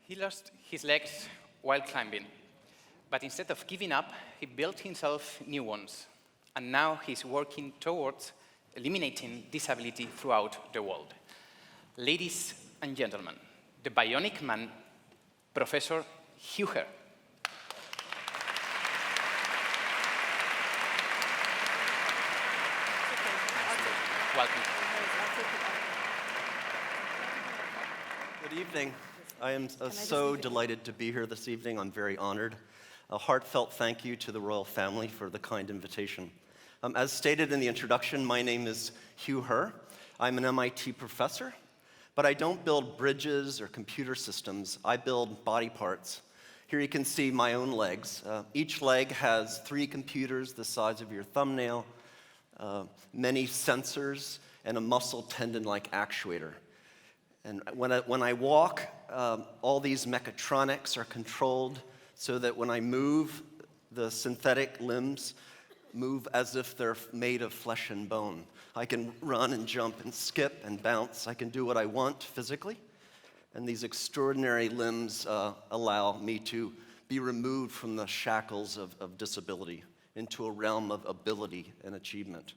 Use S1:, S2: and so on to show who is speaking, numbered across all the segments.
S1: He lost his legs while climbing, but instead of giving up, he built himself new ones. And now he's working towards eliminating disability throughout the world. Ladies and gentlemen, the bionic man, Professor Hugh. Welcome.
S2: Good evening. I am so delighted to be here this evening. I'm very honored. A heartfelt thank you to the royal family for the kind invitation. As stated in the introduction, my name is Hugh Herr. I'm an MIT professor, but I don't build bridges or computer systems. I build body parts. Here you can see my own legs. Each leg has 3 computers the size of your thumbnail, many sensors, and a muscle tendon-like actuator. And when I walk, all these mechatronics are controlled so that when I move, the synthetic limbs move as if they're made of flesh and bone. I can run and jump and skip and bounce. I can do what I want physically. And these extraordinary limbs allow me to be removed from the shackles of disability into a realm of ability and achievement.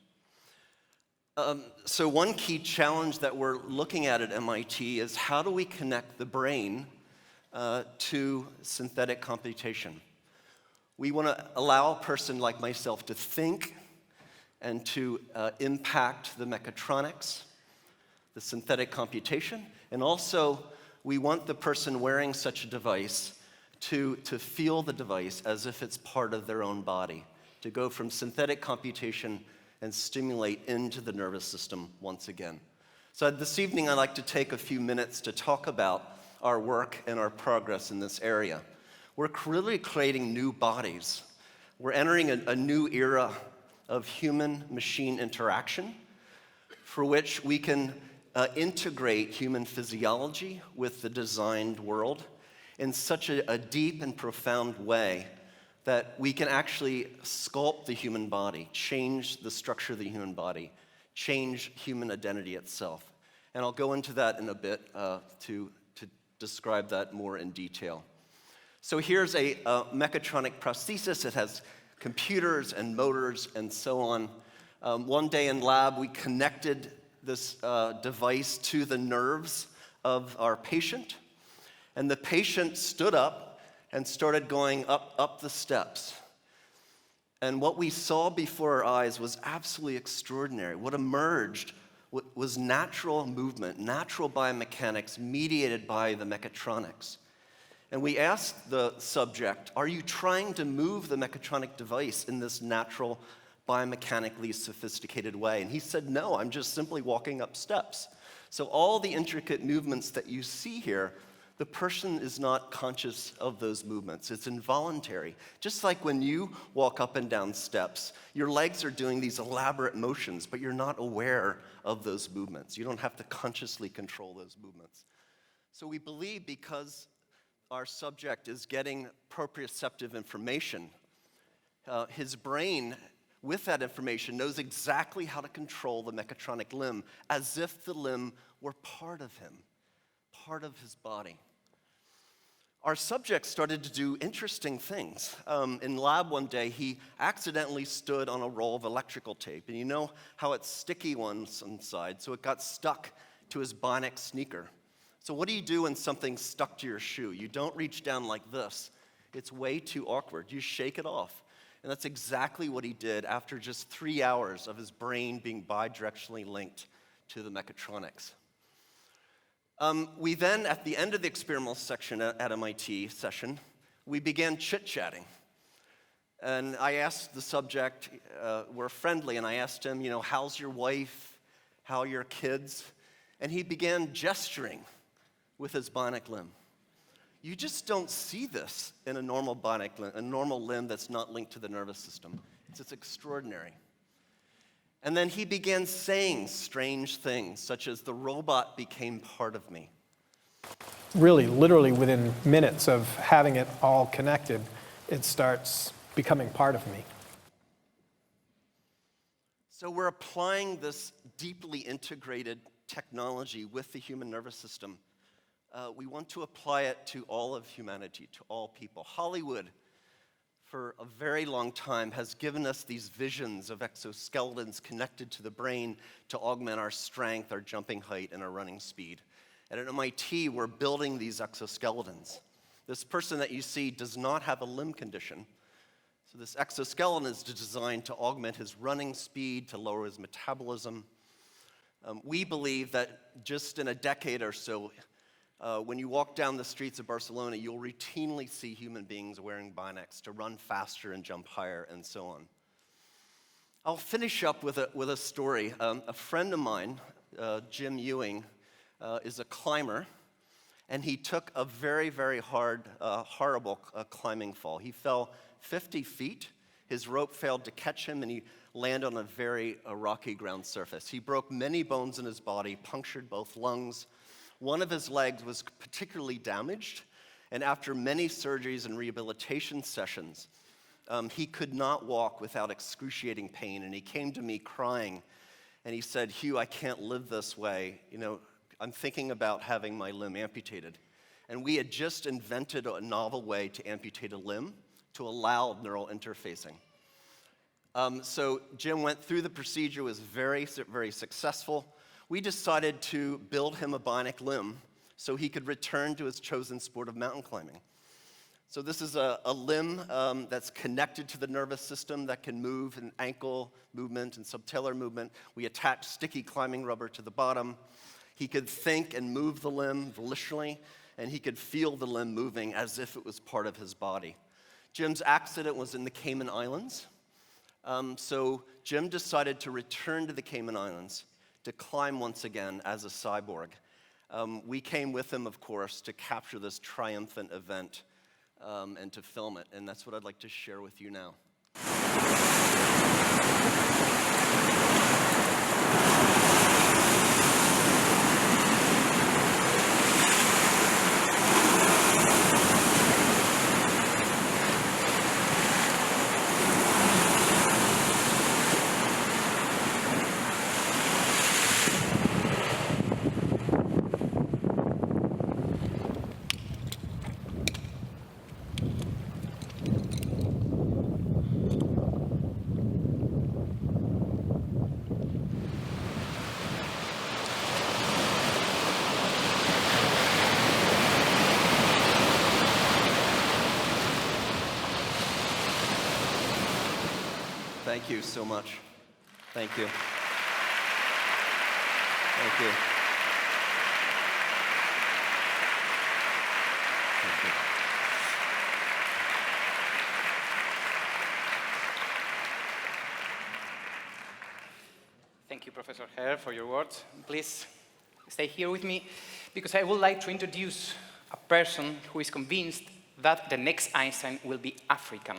S2: So one key challenge that we're looking at MIT is how do we connect the brain to synthetic computation? We want to allow a person like myself to think and to impact the mechatronics, the synthetic computation, and also we want the person wearing such a device to feel the device as if it's part of their own body, to go from synthetic computation and stimulate into the nervous system once again. So this evening I'd like to take a few minutes to talk about our work and our progress in this area. We're really creating new bodies. We're entering a new era of human-machine interaction for which we can integrate human physiology with the designed world in such a deep and profound way that we can actually sculpt the human body, change the structure of the human body, change human identity itself. And I'll go into that in a bit to describe that more in detail. So here's a mechatronic prosthesis. It has computers and motors and so on. One day in lab, we connected this device to the nerves of our patient, and the patient stood up and started going up the steps. And what we saw before our eyes was absolutely extraordinary. What emerged was natural movement, natural biomechanics mediated by the mechatronics. And we asked the subject, are you trying to move the mechatronic device in this natural, biomechanically sophisticated way? And he said, no, I'm just simply walking up steps. So all the intricate movements that you see here, the person is not conscious of those movements. It's involuntary. Just like when you walk up and down steps, your legs are doing these elaborate motions, but you're not aware of those movements. You don't have to consciously control those movements. So we believe because our subject is getting proprioceptive information, his brain, with that information, knows exactly how to control the mechatronic limb as if the limb were part of him, part of his body. Our subject started to do interesting things. In lab one day, he accidentally stood on a roll of electrical tape. And you know how it's sticky once inside, so it got stuck to his bionic sneaker. So what do you do when something's stuck to your shoe? You don't reach down like this. It's way too awkward. You shake it off. And that's exactly what he did after just 3 hours of his brain being bidirectionally linked to the mechatronics. We then, at the end of the experimental section at MIT session, we began chit-chatting. And I asked the subject, we're friendly, and I asked him, how's your wife? How are your kids? And he began gesturing with his bionic limb. You just don't see this in a normal bionic limb, a normal limb that's not linked to the nervous system. It's extraordinary. And then he began saying strange things, such as the robot became part of me.
S3: Really, literally within minutes of having it all connected, it starts becoming part of me.
S2: So we're applying this deeply integrated technology with the human nervous system we want to apply it to all of humanity, to all people. Hollywood, for a very long time, has given us these visions of exoskeletons connected to the brain to augment our strength, our jumping height, and our running speed. And at MIT, we're building these exoskeletons. This person that you see does not have a limb condition. So this exoskeleton is designed to augment his running speed, to lower his metabolism. We believe that just in a decade or so, when you walk down the streets of Barcelona, you'll routinely see human beings wearing bionics to run faster and jump higher and so on. I'll finish up with a story. A friend of mine, Jim Ewing, is a climber, and he took a very, very horrible climbing fall. He fell 50 feet. His rope failed to catch him, and he landed on a very rocky ground surface. He broke many bones in his body, punctured both lungs. One of his legs was particularly damaged, and after many surgeries and rehabilitation sessions, he could not walk without excruciating pain, and he came to me crying, and he said, "Hugh, I can't live this way. I'm thinking about having my limb amputated." And we had just invented a novel way to amputate a limb to allow neural interfacing. So Jim went through the procedure, was very, very successful. We decided to build him a bionic limb so he could return to his chosen sport of mountain climbing. So this is a limb that's connected to the nervous system that can move in ankle movement and subtalar movement. We attached sticky climbing rubber to the bottom. He could think and move the limb volitionally, and he could feel the limb moving as if it was part of his body. Jim's accident was in the Cayman Islands. So Jim decided to return to the Cayman Islands to climb once again as a cyborg. We came with him, of course, to capture this triumphant event and to film it, and that's what I'd like to share with you now. Thank you so much. Thank you. Thank you. Thank you.
S1: Thank you, Professor Herr, for your words. Please stay here with me, because I would like to introduce a person who is convinced that the next Einstein will be African.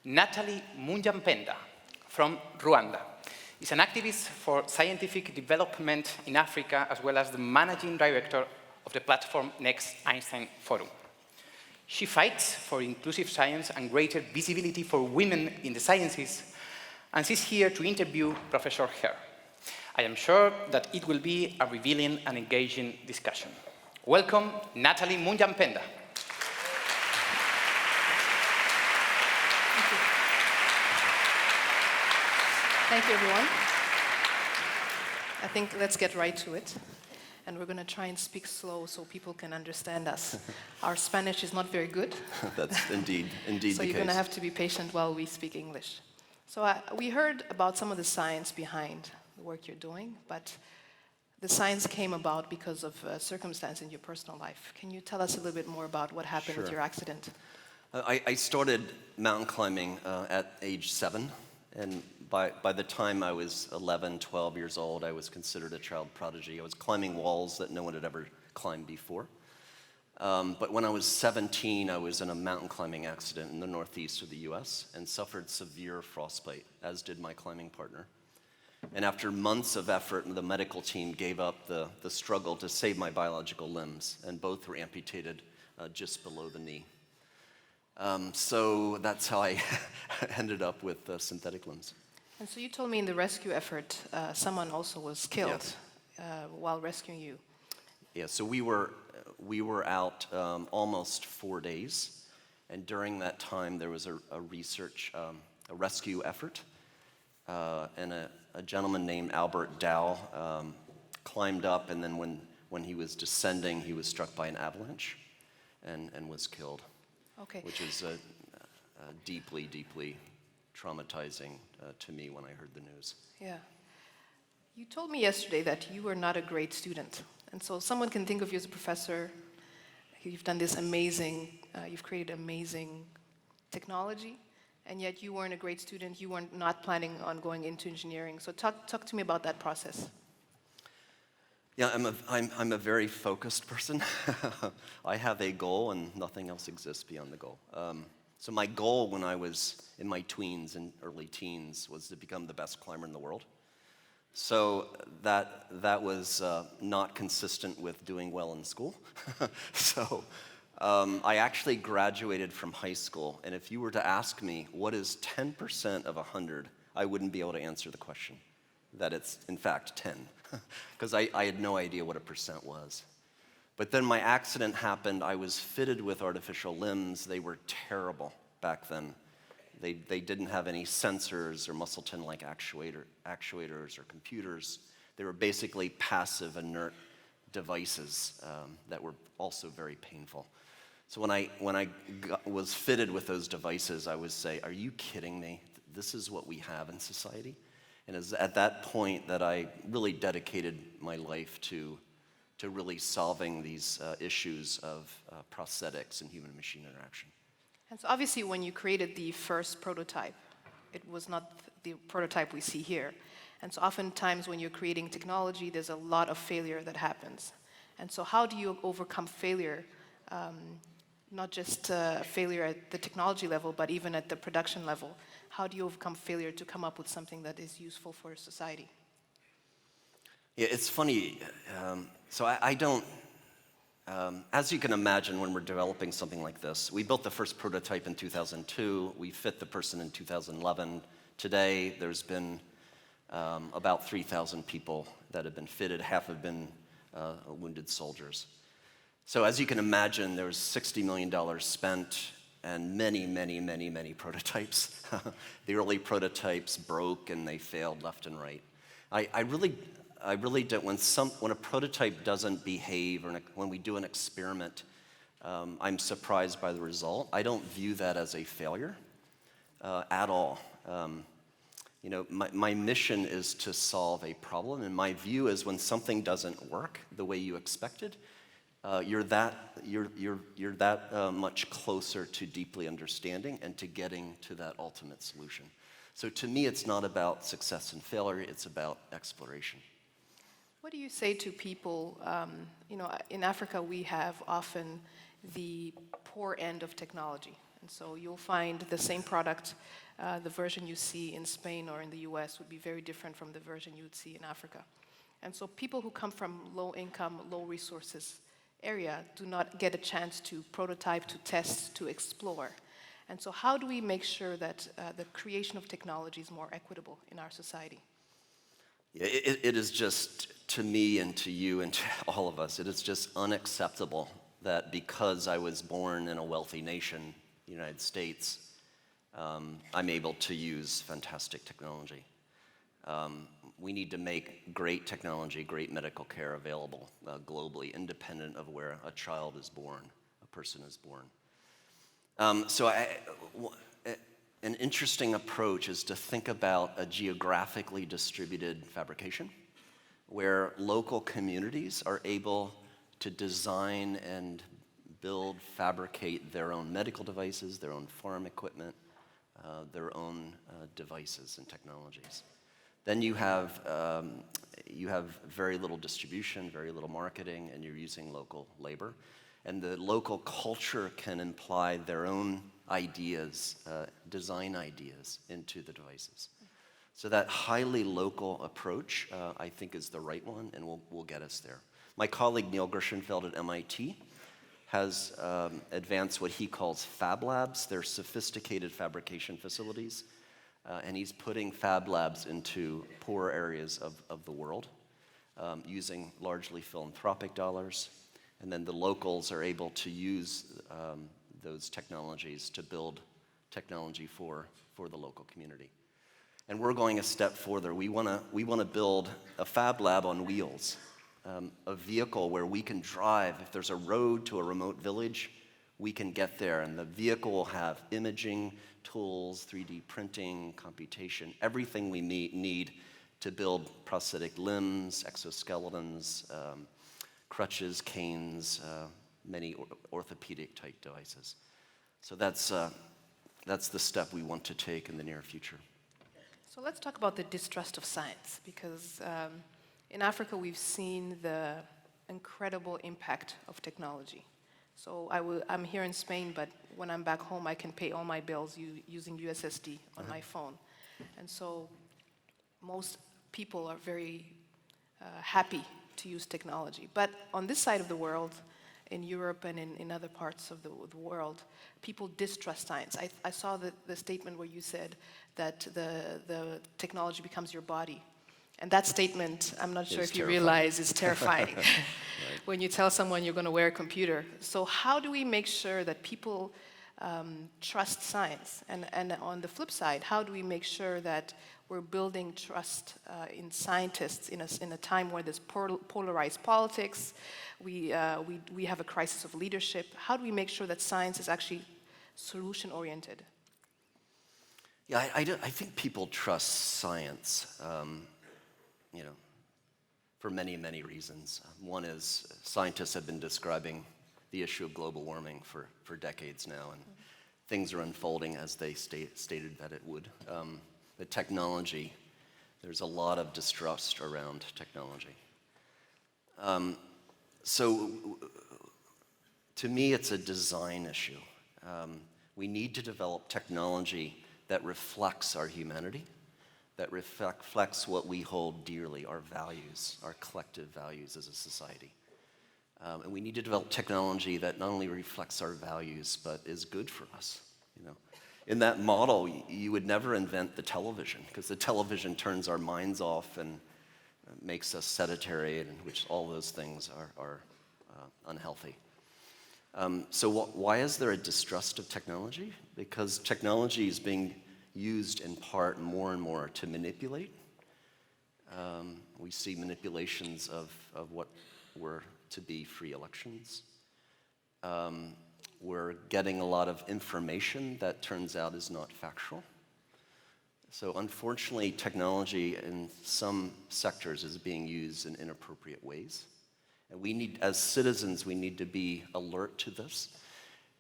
S1: Nathalie Munyampenda from Rwanda is an activist for scientific development in Africa, as well as the managing director of the platform Next Einstein Forum. She fights for inclusive science and greater visibility for women in the sciences, and she's here to interview Professor Herr. I am sure that it will be a revealing and engaging discussion. Welcome, Nathalie Munyampenda.
S4: Thank you, everyone. I think let's get right to it. And we're going to try and speak slow so people can understand us. Our Spanish is not very good.
S2: That's indeed the case.
S4: So you're going to have to be patient while we speak English. So we heard about some of the science behind the work you're doing, but the science came about because of a circumstance in your personal life. Can you tell us a little bit more about what happened with your accident?
S2: I started mountain climbing at age 7, and by the time I was 11, 12 years old, I was considered a child prodigy. I was climbing walls that no one had ever climbed before. But when I was 17, I was in a mountain climbing accident in the northeast of the US and suffered severe frostbite, as did my climbing partner. And after months of effort, the medical team gave up the struggle to save my biological limbs, and both were amputated just below the knee. So that's how I ended up with synthetic limbs.
S4: And so you told me in the rescue effort, someone also was killed
S2: Yes.
S4: while rescuing you.
S2: Yeah, so we were out almost 4 days, and during that time there was a research, a rescue effort, and a gentleman named Albert Dow climbed up, and then when he was descending, he was struck by an avalanche and was killed.
S4: Okay.
S2: Which is deeply, deeply traumatizing to me when I heard the news.
S4: Yeah. You told me yesterday that you were not a great student. And so someone can think of you as a professor. You've done this amazing, you've created amazing technology, and yet you weren't a great student. You weren't not planning on going into engineering. So talk to me about that process.
S2: Yeah, I'm a very focused person. I have a goal, and nothing else exists beyond the goal. So my goal when I was in my tweens and early teens was to become the best climber in the world. So that was not consistent with doing well in school. So I actually graduated from high school, and if you were to ask me what is 10% of 100, I wouldn't be able to answer the question. That it's in fact 10, because I had no idea what a percent was. But then my accident happened. I was fitted with artificial limbs. They were terrible back then. They didn't have any sensors or muscle-tin-like actuators or computers. They were basically passive, inert devices that were also very painful. So when I was fitted with those devices, I would say, "Are you kidding me? This is what we have in society?" And it was at that point that I really dedicated my life to really solving these issues of prosthetics and human-machine interaction.
S4: And so obviously when you created the first prototype, it was not the prototype we see here. And so oftentimes when you're creating technology, there's a lot of failure that happens. And so how do you overcome failure, not just failure at the technology level, but even at the production level? How do you overcome failure to come up with something that is useful for society?
S2: Yeah, it's funny. So I don't, as you can imagine, when we're developing something like this, we built the first prototype in 2002. We fit the person in 2011. Today, there's been about 3,000 people that have been fitted. Half have been wounded soldiers. So as you can imagine, there was $60 million spent and many prototypes. The early prototypes broke and they failed left and right. I really don't, when a prototype doesn't behave or when we do an experiment, I'm surprised by the result. I don't view that as a failure at all. You know, my mission is to solve a problem, and my view is when something doesn't work the way you expected, you're that much closer to deeply understanding and to getting to that ultimate solution. So to me, it's not about success and failure, it's about exploration.
S4: What do you say to people, you know, in Africa we have often the poor end of technology. And so you'll find the same product, the version you see in Spain or in the US would be very different from the version you would see in Africa. And so people who come from low income, low resources area do not get a chance to prototype, to test, to explore. And so how do we make sure that the creation of technology is more equitable in our society?
S2: Yeah, it is just, to me and to you and to all of us, it is just unacceptable that because I was born in a wealthy nation, the United States, I'm able to use fantastic technology. We need to make great technology, great medical care available globally, independent of where a child is born, a person is born. An interesting approach is to think about a geographically distributed fabrication, where local communities are able to design and build, fabricate their own medical devices, their own farm equipment, their own devices and technologies. Then you have very little distribution, very little marketing, and you're using local labor. And the local culture can imply their own ideas, design ideas into the devices. So that highly local approach, I think, is the right one, and will get us there. My colleague Neil Gershenfeld at MIT has advanced what he calls fab labs. They're sophisticated fabrication facilities. And he's putting fab labs into poor areas of the world. using largely philanthropic dollars. And then the locals are able to use those technologies to build technology for the local community. And we're going a step further. We want to build a fab lab on wheels, a vehicle where we can drive. If there's a road to a remote village, we can get there, and the vehicle will have imaging tools, 3D printing, computation, everything we need to build prosthetic limbs, exoskeletons, crutches, canes, many orthopedic type devices. So that's the step we want to take in the near future.
S4: So let's talk about the distrust of science, because in Africa we've seen the incredible impact of technology. So I'm here in Spain, but when I'm back home, I can pay all my bills using USSD on my phone. And so most people are very happy to use technology. But on this side of the world, in Europe and in other parts of the world, people distrust science. I saw the statement where you said that the technology becomes your body. And that statement, I'm not sure if you realize, is terrifying. Right. When you tell someone you're going to wear a computer. So how do we make sure that people trust science? And on the flip side, how do we make sure that we're building trust in scientists in a time where there's polarized politics, we have a crisis of leadership? How do we make sure that science is actually solution-oriented?
S2: Yeah, I think people trust science. For many, many reasons. One is scientists have been describing the issue of global warming for decades now, and things are unfolding as they stated that it would. The technology, there's a lot of distrust around technology. So to me, it's a design issue. We need to develop technology that reflects our humanity, that reflects what we hold dearly, our values, our collective values as a society. And we need to develop technology that not only reflects our values, but is good for us. In that model, you would never invent the television, because the television turns our minds off and makes us sedentary, and which all those things are unhealthy. So why is there a distrust of technology? Because technology is being used in part more and more to manipulate. We see manipulations of what were to be free elections. We're getting a lot of information that turns out is not factual. So unfortunately, technology in some sectors is being used in inappropriate ways. And we need, as citizens, we need to be alert to this.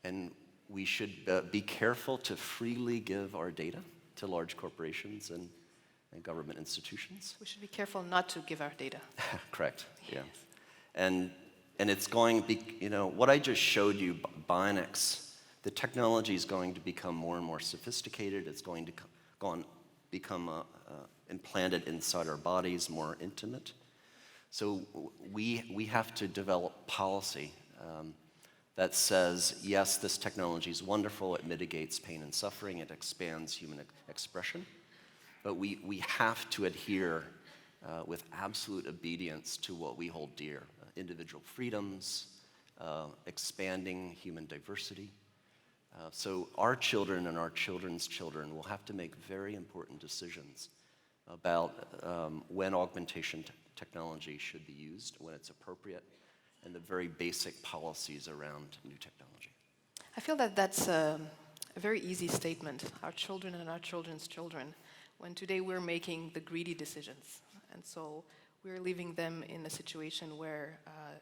S2: And we should be careful to freely give our data to large corporations and government institutions.
S4: We should be careful not to give our data.
S2: Correct, yeah. And it's going to be, what I just showed you, bionics, the technology is going to become more and more sophisticated. It's going to become implanted inside our bodies, more intimate. So we have to develop policy that says, yes, this technology is wonderful, it mitigates pain and suffering, it expands human expression, but we have to adhere with absolute obedience to what we hold dear, individual freedoms, expanding human diversity. So our children and our children's children will have to make very important decisions about when augmentation technology should be used, when it's appropriate, and the very basic policies around new technology.
S4: I feel that that's a very easy statement, our children and our children's children, when today we're making the greedy decisions. And so we're leaving them in a situation where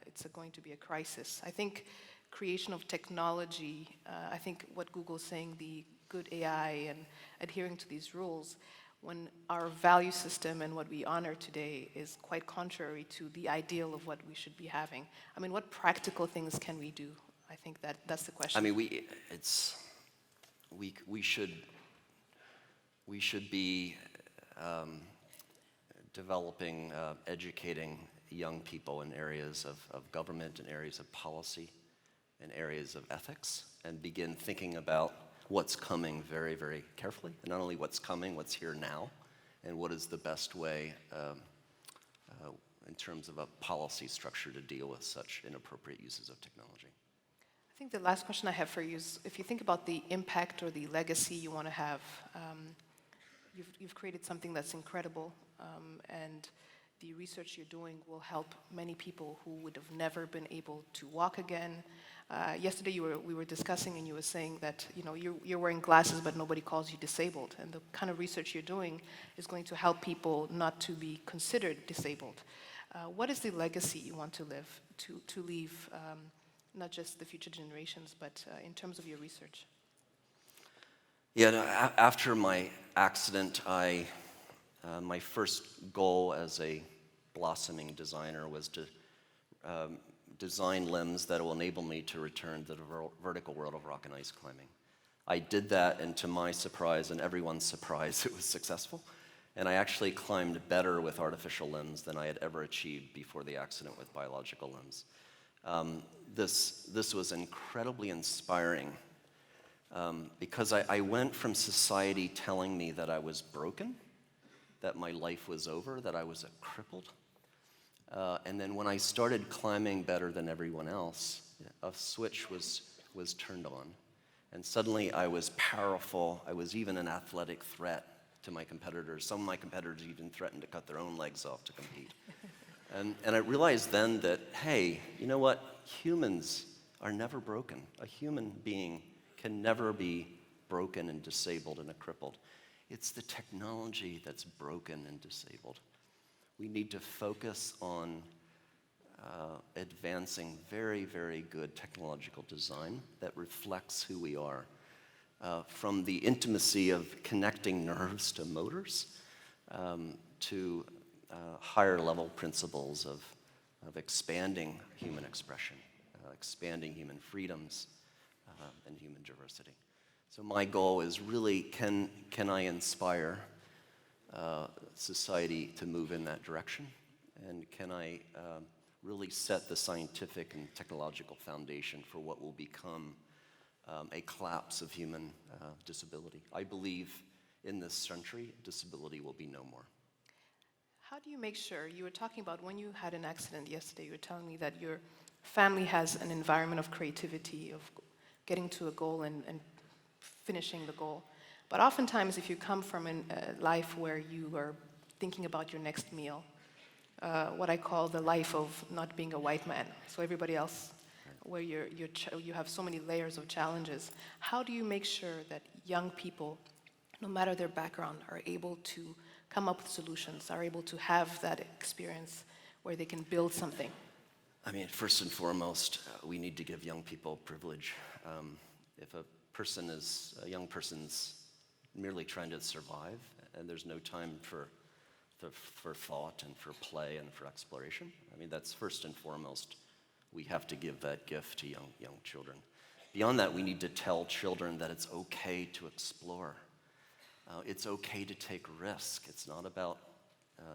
S4: it's going to be a crisis. I think creation of technology, I think what Google's saying, the good AI and adhering to these rules, when our value system and what we honor today is quite contrary to the ideal of what we should be having. I mean, what practical things can we do? I think that's the question.
S2: I mean, we should be developing, educating young people in areas of government, in areas of policy, in areas of ethics, and begin thinking about what's coming very, very carefully. And not only what's coming, what's here now, and what is the best way in terms of a policy structure to deal with such inappropriate uses of technology.
S4: I think the last question I have for you is, if you think about the impact or the legacy you want to have, you've created something that's incredible, and the research you're doing will help many people who would have never been able to walk again. Yesterday we were discussing, and you were saying that you're wearing glasses, but nobody calls you disabled, and the kind of research you're doing is going to help people not to be considered disabled. What is the legacy you want to leave, not just the future generations, but in terms of your research?
S2: Yeah, no, after my accident, my first goal as a blossoming designer was to design limbs that will enable me to return to the vertical world of rock and ice climbing. I did that, and to my surprise and everyone's surprise, it was successful. And I actually climbed better with artificial limbs than I had ever achieved before the accident with biological limbs. This was incredibly inspiring because I went from society telling me that I was broken, that my life was over, that I was a crippled. And then when I started climbing better than everyone else, a switch was turned on. And suddenly I was powerful. I was even an athletic threat to my competitors. Some of my competitors even threatened to cut their own legs off to compete. And I realized then that, hey, you know what? Humans are never broken. A human being can never be broken and disabled and crippled. It's the technology that's broken and disabled. We need to focus on advancing very, very good technological design that reflects who we are. From the intimacy of connecting nerves to motors, to higher level principles of expanding human expression, expanding human freedoms, and human diversity. So my goal is really, can I inspire society to move in that direction? And can I really set the scientific and technological foundation for what will become a collapse of human disability? I believe in this century, disability will be no more.
S4: How do you make sure, you were talking about when you had an accident yesterday, you were telling me that your family has an environment of creativity, of getting to a goal and finishing the goal. But oftentimes, if you come from a life where you are thinking about your next meal, what I call the life of not being a white man, so everybody else, where you have so many layers of challenges, how do you make sure that young people, no matter their background, are able to come up with solutions, are able to have that experience where they can build something?
S2: I mean, first and foremost, we need to give young people privilege. If a young person's merely trying to survive, and there's no time for thought and for play and for exploration, I mean, that's first and foremost. We have to give that gift to young children. Beyond that, we need to tell children that it's okay to explore. It's okay to take risk. It's not about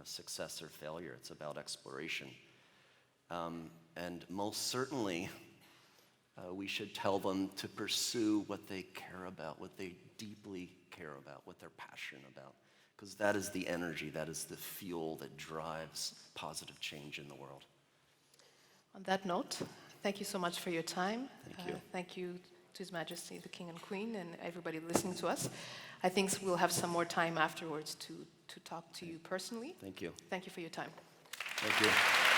S2: success or failure. It's about exploration. And most certainly, we should tell them to pursue what they care about, what they deeply care about, what they're passionate about, because that is the energy, that is the fuel that drives positive change in the world.
S4: On that note, thank you so much for your time.
S2: Thank you.
S4: Thank you to His Majesty, the King and Queen, and everybody listening to us. I think we'll have some more time afterwards to talk to you personally.
S2: Thank you.
S4: Thank you for your time.
S2: Thank you.